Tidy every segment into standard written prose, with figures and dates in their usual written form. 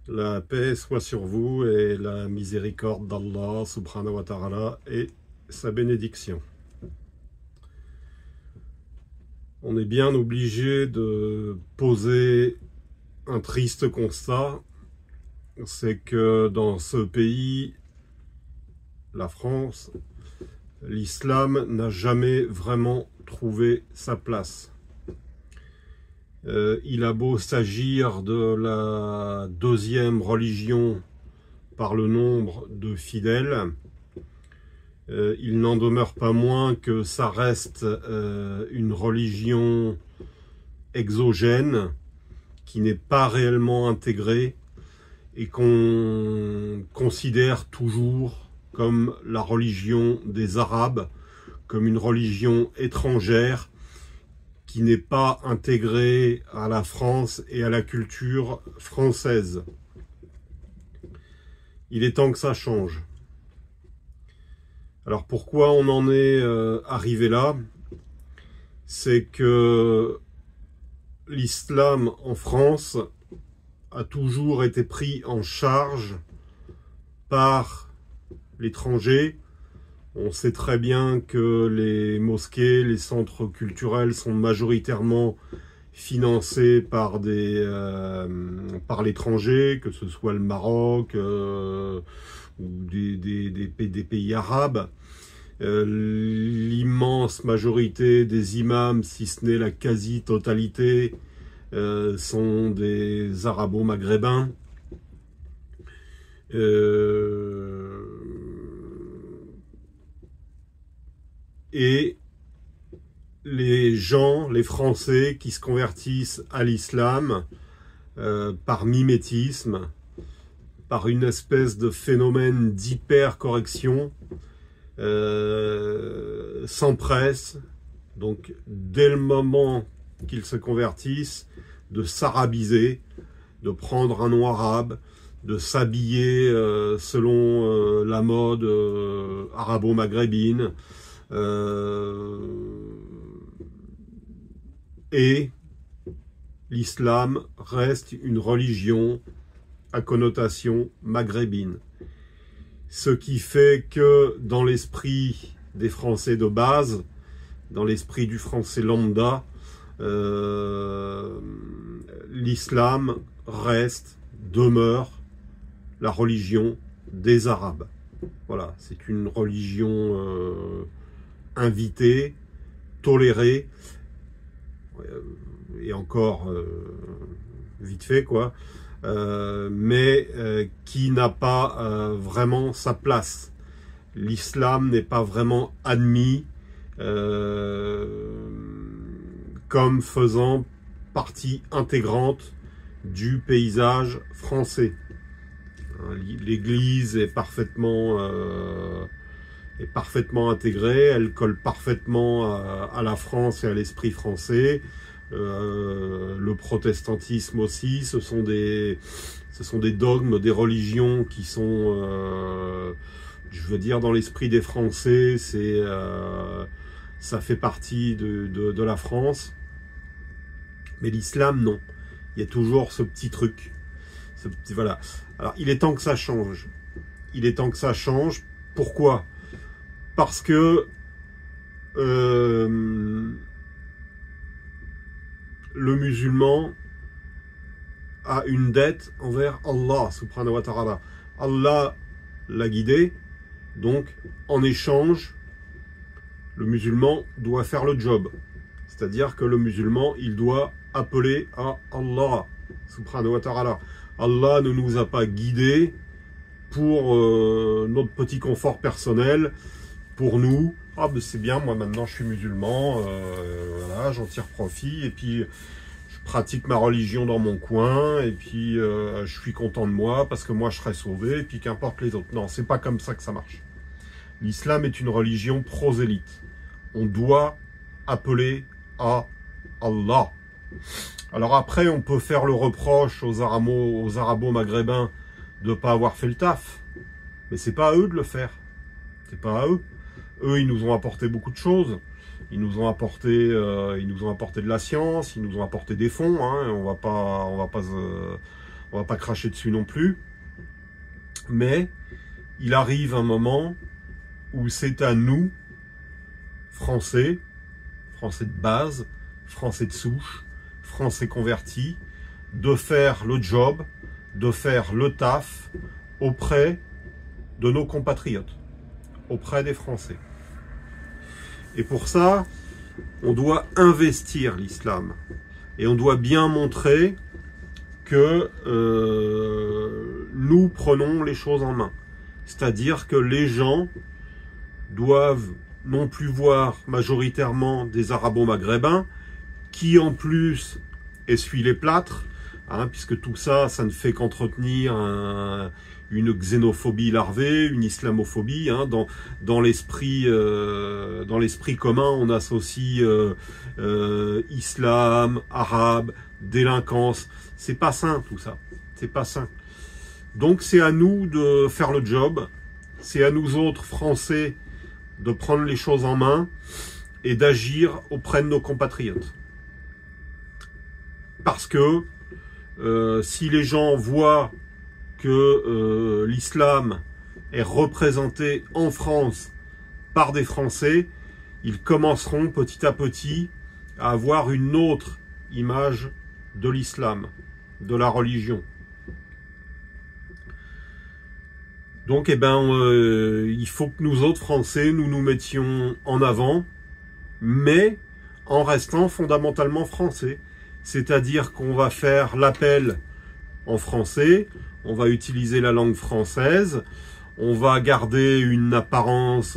La paix soit sur vous et la miséricorde d'Allah subhanahu wa ta'ala et sa bénédiction. On est bien obligé de poser un triste constat, c'est que dans ce pays, la France, l'islam n'a jamais vraiment trouvé sa place. Il a beau s'agir de la deuxième religion par le nombre de fidèles, il n'en demeure pas moins que ça reste une religion exogène qui n'est pas réellement intégrée et qu'on considère toujours comme la religion des Arabes, comme une religion étrangère qui n'est pas intégrée à la France et à la culture française. Il est temps que ça change. Alors pourquoi on en est arrivé là? C'est que l'islam en France a toujours été pris en charge par l'étranger. On sait très bien que les mosquées, les centres culturels sont majoritairement financés par l'étranger, que ce soit le Maroc ou des pays arabes. L'immense majorité des imams, si ce n'est la quasi-totalité, sont des arabo-maghrébins. Et les gens, les Français qui se convertissent à l'islam par mimétisme, par une espèce de phénomène d'hyper-correction, s'empressent, donc dès le moment qu'ils se convertissent, de s'arabiser, de prendre un nom arabe, de s'habiller selon la mode arabo-maghrébine, et l'islam reste une religion à connotation maghrébine. Ce qui fait que dans l'esprit des Français de base, dans l'esprit du Français lambda, l'islam demeure la religion des Arabes. Voilà, c'est une religion invitée, tolérée, et encore vite fait quoi, mais qui n'a pas vraiment sa place. L'islam n'est pas vraiment admis comme faisant partie intégrante du paysage français. L'Église est parfaitement intégrée, elle colle parfaitement à la France et à l'esprit français. Le protestantisme aussi, ce sont des dogmes, des religions qui sont, je veux dire, dans l'esprit des Français, ça fait partie de la France. Mais l'islam, non. Il y a toujours ce petit truc. Voilà. Alors, il est temps que ça change. Il est temps que ça change. Pourquoi? Parce que le musulman a une dette envers Allah subhanahu wa ta'ala. Allah l'a guidé, donc en échange, le musulman doit faire le job. C'est-à-dire que le musulman, il doit appeler à Allah subhanahu wa ta'ala. Allah ne nous a pas guidés pour notre petit confort personnel, pour nous. Ah ben c'est bien, moi maintenant je suis musulman, voilà, j'en tire profit, et puis je pratique ma religion dans mon coin, et puis je suis content de moi, parce que moi je serai sauvé, et puis qu'importe les autres. Non, c'est pas comme ça que ça marche. L'islam est une religion prosélyte. On doit appeler à Allah. Alors après, on peut faire le reproche aux arabo-maghrébins de ne pas avoir fait le taf. Mais c'est pas à eux de le faire. C'est pas à eux. Eux, ils nous ont apporté beaucoup de choses. Ils nous ont apporté de la science, ils nous ont apporté des fonds. Hein. On va pas on va pas cracher dessus non plus. Mais il arrive un moment où c'est à nous, Français de base, Français de souche, Français convertis, de faire le job, de faire le taf auprès de nos compatriotes, auprès des Français. Et pour ça, on doit investir l'islam. Et on doit bien montrer que nous prenons les choses en main. C'est-à-dire que les gens doivent non plus voir majoritairement des arabo-maghrébins qui en plus essuient les plâtres, hein, puisque tout ça, ça ne fait qu'entretenir une xénophobie larvée, une islamophobie. Hein, dans l'esprit commun, on associe islam, arabe, délinquance. C'est pas sain tout ça. C'est pas sain. Donc c'est à nous de faire le job. C'est à nous autres Français de prendre les choses en main et d'agir auprès de nos compatriotes. Parce que si les gens voient que l'islam est représenté en France par des Français, ils commenceront petit à petit à avoir une autre image de l'islam, de la religion. Donc, il faut que nous autres Français, nous nous mettions en avant, mais en restant fondamentalement français. C'est-à-dire qu'on va faire l'appel en français, on va utiliser la langue française, on va garder une apparence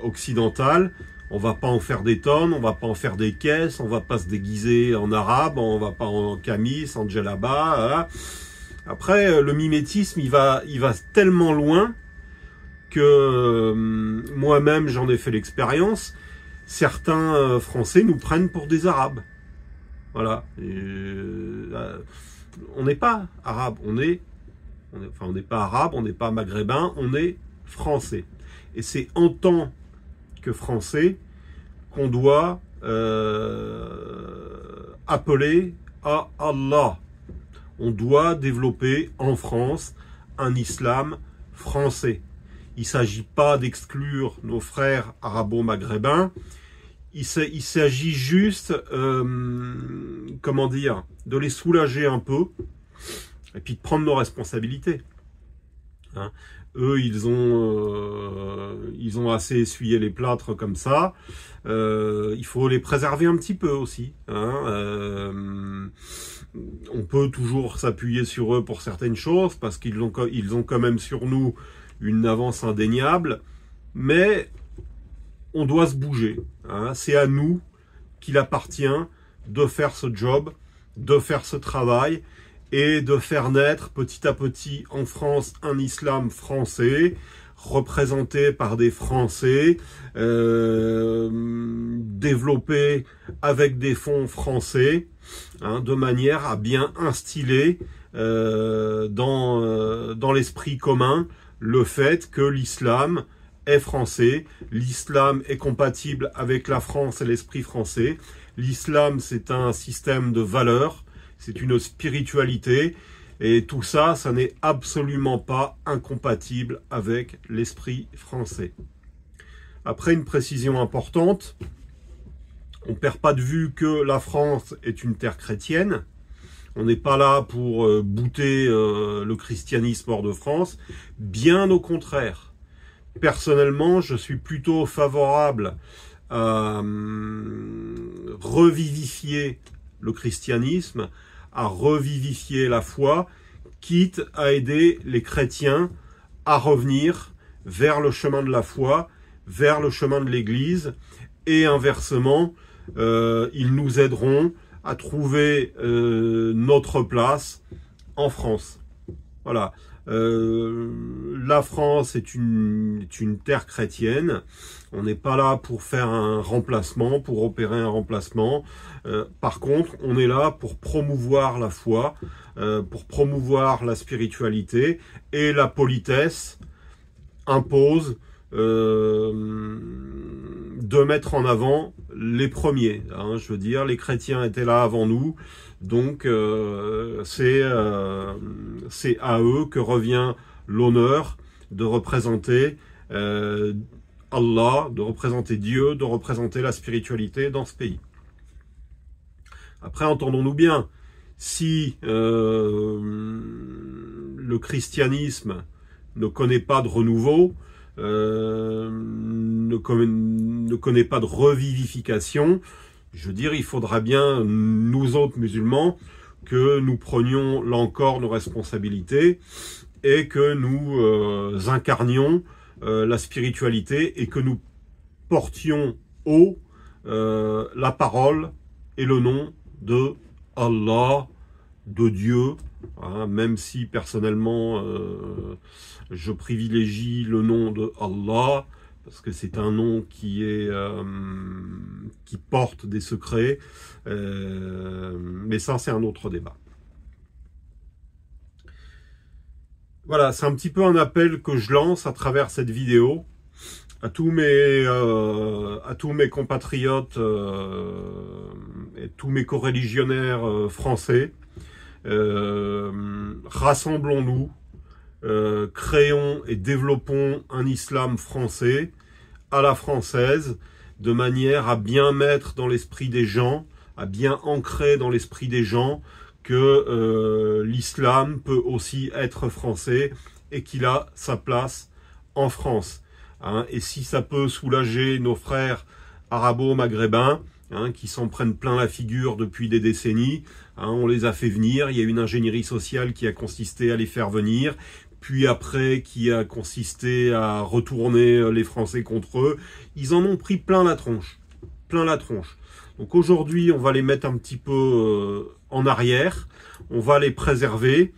occidentale, on va pas en faire des tonnes, on va pas en faire des caisses, on va pas se déguiser en arabe, on va pas en camis, en djellaba. Hein. Après, le mimétisme, il va tellement loin que moi-même, j'en ai fait l'expérience. Certains Français nous prennent pour des Arabes. Voilà. On n'est pas arabe, on n'est pas arabe, on n'est pas maghrébin, on est français. Et c'est en tant que français qu'on doit appeler à Allah. On doit développer en France un islam français. Il ne s'agit pas d'exclure nos frères arabo-maghrébins. Il s'agit juste, de les soulager un peu et puis de prendre nos responsabilités. Hein. Eux, ils ont assez essuyé les plâtres comme ça. Il faut les préserver un petit peu aussi. Hein. On peut toujours s'appuyer sur eux pour certaines choses parce qu'ils ont quand même sur nous une avance indéniable. Mais on doit se bouger. Hein. C'est à nous qu'il appartient de faire ce job, de faire ce travail et de faire naître petit à petit en France un islam français, représenté par des Français, développé avec des fonds français, hein, de manière à bien instiller dans l'esprit commun le fait que l'islam est français, l'islam est compatible avec la France et l'esprit français, l'islam c'est un système de valeurs, c'est une spiritualité, et tout ça, ça n'est absolument pas incompatible avec l'esprit français. Après, une précision importante, on ne perd pas de vue que la France est une terre chrétienne. On n'est pas là pour bouter le christianisme hors de France, bien au contraire. Personnellement, je suis plutôt favorable à revivifier le christianisme, à revivifier la foi, quitte à aider les chrétiens à revenir vers le chemin de la foi, vers le chemin de l'Église, et inversement, ils nous aideront à trouver notre place en France. Voilà. La France est une terre chrétienne. On n'est pas là pour faire un remplacement, pour opérer un remplacement. Par contre, on est là pour promouvoir la foi, pour promouvoir la spiritualité, et la politesse impose de mettre en avant les premiers. Hein, je veux dire, les chrétiens étaient là avant nous, donc c'est c'est à eux que revient l'honneur de représenter Allah, de représenter Dieu, de représenter la spiritualité dans ce pays. Après, entendons-nous bien, si le christianisme ne connaît pas de renouveau, ne connaît pas de revivification, je veux dire, il faudra bien, nous autres musulmans, que nous prenions là encore nos responsabilités et que nous incarnions la spiritualité et que nous portions haut la parole et le nom de Allah, de Dieu, hein, même si personnellement je privilégie le nom de Allah parce que c'est un nom qui porte des secrets, mais ça c'est un autre débat. Voilà, c'est un petit peu un appel que je lance à travers cette vidéo à tous mes compatriotes et tous mes coreligionnaires français. Rassemblons-nous, créons et développons un islam français à la française, de manière à bien mettre dans l'esprit des gens, à bien ancrer dans l'esprit des gens que l'islam peut aussi être français et qu'il a sa place en France. Hein, et si ça peut soulager nos frères arabo-maghrébins, hein, qui s'en prennent plein la figure depuis des décennies, hein, on les a fait venir, il y a une ingénierie sociale qui a consisté à les faire venir, puis après qui a consisté à retourner les Français contre eux. Ils en ont pris plein la tronche, plein la tronche. Donc aujourd'hui, on va les mettre un petit peu en arrière, on va les préserver,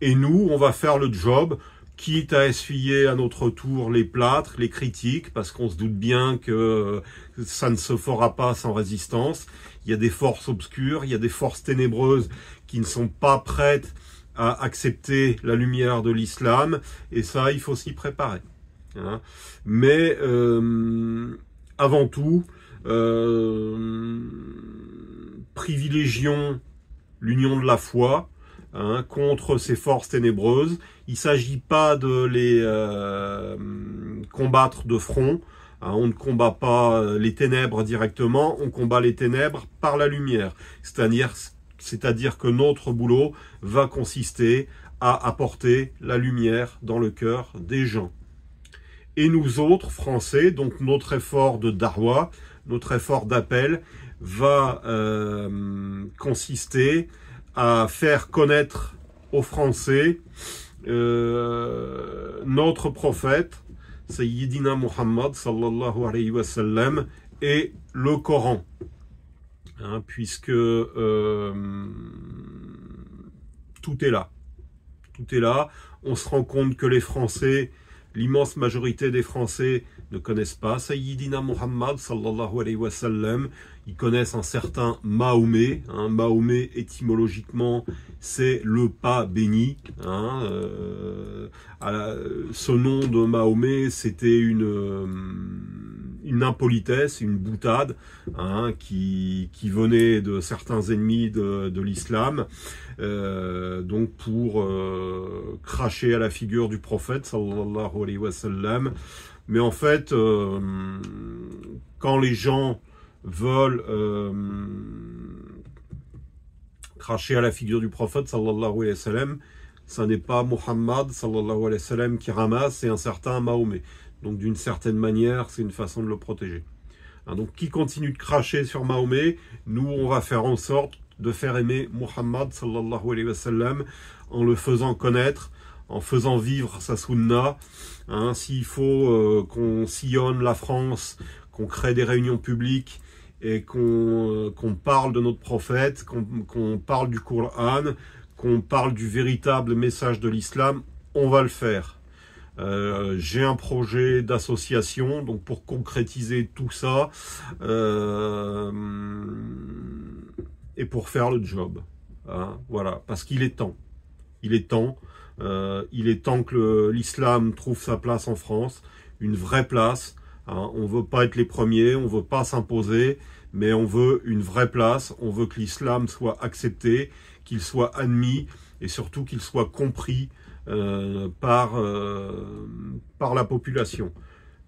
et nous, on va faire le job, quitte à essuyer à notre tour les plâtres, les critiques, parce qu'on se doute bien que ça ne se fera pas sans résistance. Il y a des forces obscures, il y a des forces ténébreuses qui ne sont pas prêtes à accepter la lumière de l'islam, et ça, il faut s'y préparer. Hein. Mais avant tout, privilégions l'union de la foi, hein, contre ces forces ténébreuses. Il ne s'agit pas de les combattre de front. Hein, on ne combat pas les ténèbres directement, on combat les ténèbres par la lumière. C'est-à-dire que notre boulot va consister à apporter la lumière dans le cœur des gens. Et nous autres, Français, donc notre effort de darwa, notre effort d'appel, va consister à faire connaître aux Français notre prophète, Sayyidina Muhammad sallallahu alayhi wa sallam, et le Coran. Hein, puisque tout est là. Tout est là. On se rend compte que les Français, l'immense majorité des Français ne connaissent pas Sayyidina Muhammad sallallahu alayhi wa sallam. Ils connaissent un certain Mahomet. Hein. Mahomet, étymologiquement, c'est le pas béni. Hein. Ce nom de Mahomet, c'était une impolitesse, une boutade, hein, qui venait de certains ennemis de l'islam, donc pour cracher à la figure du prophète sallallahu alayhi wa sallam. Mais en fait, quand les gens veulent cracher à la figure du prophète sallallahu alayhi wa sallam, ça n'est pas Muhammad sallallahu alayhi wa sallam qui ramasse, c'est un certain Mahomet. Donc d'une certaine manière, c'est une façon de le protéger. Hein, donc qui continue de cracher sur Mahomet, nous on va faire en sorte de faire aimer Muhammad sallallahu alayhi wa sallam en le faisant connaître, en faisant vivre sa sunna. Hein, s'il faut qu'on sillonne la France, qu'on crée des réunions publiques et qu'on parle de notre prophète, qu'on parle du Coran, qu'on parle du véritable message de l'islam, on va le faire. J'ai un projet d'association, donc pour concrétiser tout ça et pour faire le job. Hein, voilà, parce qu'il est temps. Il est temps que l'islam trouve sa place en France, une vraie place. Hein, on veut pas être les premiers, on veut pas s'imposer, mais on veut une vraie place. On veut que l'islam soit accepté, qu'il soit admis et surtout qu'il soit compris par la population.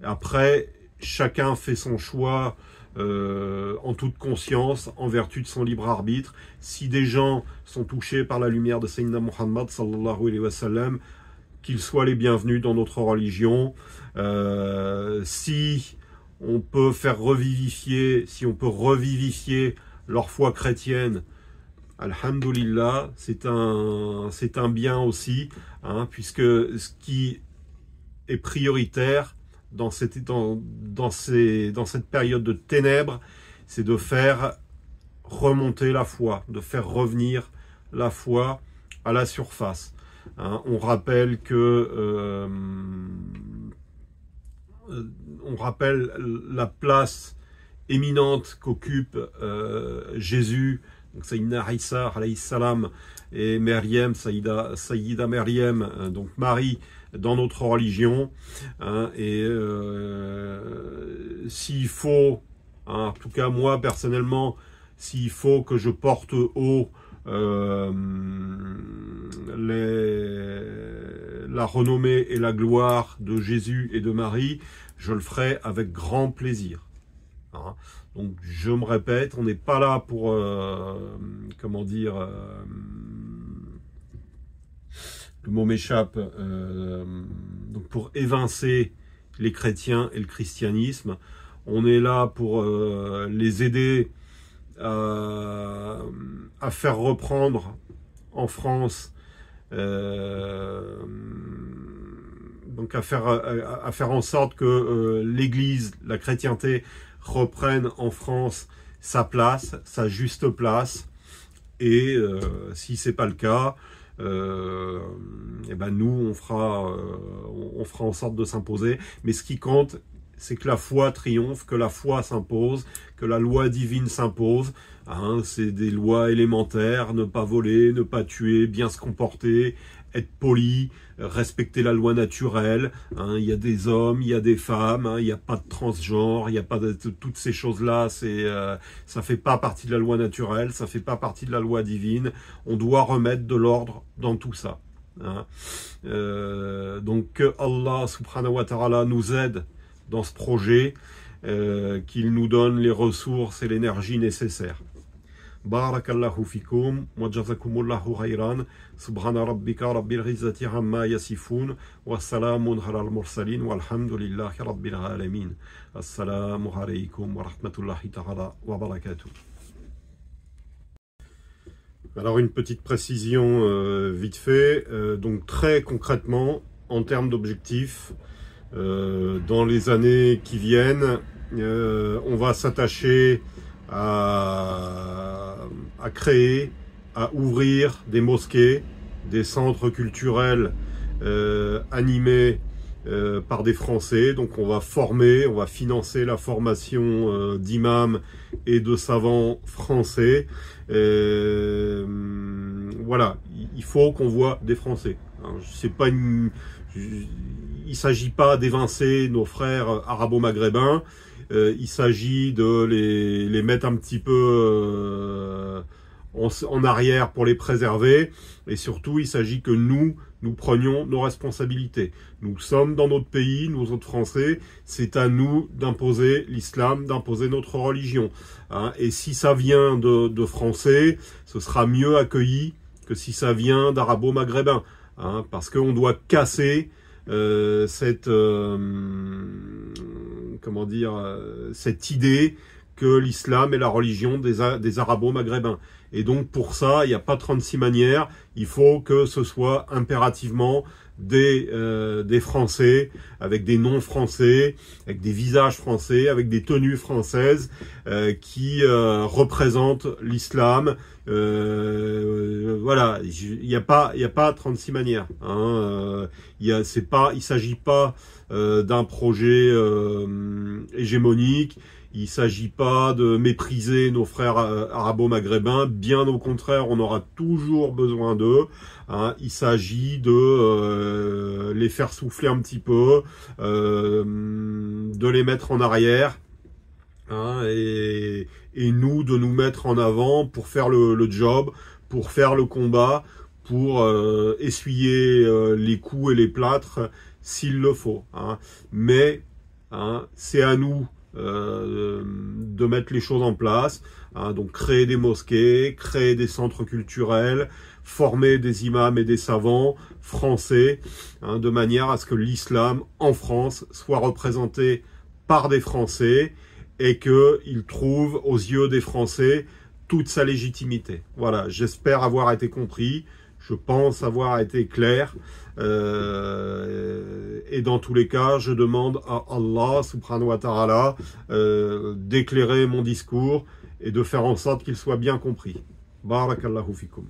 Après, chacun fait son choix en toute conscience, en vertu de son libre arbitre. Si des gens sont touchés par la lumière de Sayyidina Muhammad sallallahu alayhi wa sallam, qu'ils soient les bienvenus dans notre religion. Si on peut faire revivifier, si on peut revivifier leur foi chrétienne, alhamdoulilah, c'est un bien aussi, hein, puisque ce qui est prioritaire dans cette période de ténèbres, c'est de faire remonter la foi, de faire revenir la foi à la surface. Hein, on rappelle que on rappelle la place éminente qu'occupe Jésus, donc Sayyidina Isa alayhi salam, et Maryam, Sayyida Maryam, donc Marie, dans notre religion, hein, et s'il faut, hein, en tout cas moi personnellement, s'il faut que je porte haut la renommée et la gloire de Jésus et de Marie, je le ferai avec grand plaisir. Hein. Donc je me répète, on n'est pas là pour, comment dire, le mot m'échappe, donc pour évincer les chrétiens et le christianisme. On est là pour les aider à faire reprendre en France, donc à faire en sorte que l'Église, la chrétienté reprenne en France sa place, sa juste place. Et si c'est pas le cas, et ben nous on fera en sorte de s'imposer. Mais ce qui compte, c'est que la foi triomphe, que la foi s'impose, que la loi divine s'impose. Hein, c'est des lois élémentaires, ne pas voler, ne pas tuer, bien se comporter, être poli, respecter la loi naturelle. Hein, il y a des hommes, il y a des femmes, hein, il n'y a pas de transgenre, il n'y a pas de toutes ces choses-là. Ça fait pas partie de la loi naturelle, ça fait pas partie de la loi divine. On doit remettre de l'ordre dans tout ça. Hein. Donc que Allah subhanahu wa ta'ala nous aide dans ce projet, qu'il nous donne les ressources et l'énergie nécessaires. Barakallahu fikum wa jazakumullahu khayran. Subhana rabbika rabbil izzati amma yasifun wa salamun alal mursalin walhamdulillahi rabbil alamin. Assalamu alaykum wa rahmatullahi ta'ala wa barakatuh. Alors une petite précision vite fait, donc très concrètement en termes d'objectifs, dans les années qui viennent, on va s'attacher à créer, à ouvrir des mosquées, des centres culturels animés par des Français. Donc on va former, on va financer la formation d'imams et de savants français. Voilà, il faut qu'on voit des Français. Hein, c'est pas une... Il ne s'agit pas d'évincer nos frères arabo-maghrébins, il s'agit de les mettre un petit peu en arrière pour les préserver, et surtout il s'agit que nous prenions nos responsabilités. Nous sommes dans notre pays, nous autres Français, c'est à nous d'imposer l'islam, d'imposer notre religion. Hein, et si ça vient de Français, ce sera mieux accueilli que si ça vient d'arabo-maghrébins. Hein, parce qu'on doit casser cette idée que l'islam est la religion des arabo-maghrébins. Et donc pour ça, il n'y a pas 36 manières, il faut que ce soit impérativement des Français, avec des noms français, avec des visages français, avec des tenues françaises, qui représentent l'islam. Voilà, il n'y a pas 36 manières. Hein, il s'agit pas d'un projet hégémonique. Il ne s'agit pas de mépriser nos frères arabo-maghrébins, bien au contraire, on aura toujours besoin d'eux. Hein. Il s'agit de les faire souffler un petit peu, de les mettre en arrière, hein, et nous de nous mettre en avant pour faire le job, pour faire le combat, pour essuyer les coups et les plâtres s'il le faut. Hein. Mais c'est à nous de mettre les choses en place. Hein, donc créer des mosquées, créer des centres culturels, former des imams et des savants français, de manière à ce que l'islam en France soit représenté par des Français et qu'il trouve aux yeux des Français toute sa légitimité. Voilà, j'espère avoir été compris, je pense avoir été clair, et dans tous les cas, je demande à Allah subhanahu wa ta'ala d'éclairer mon discours et de faire en sorte qu'il soit bien compris. Barakallahu fikum.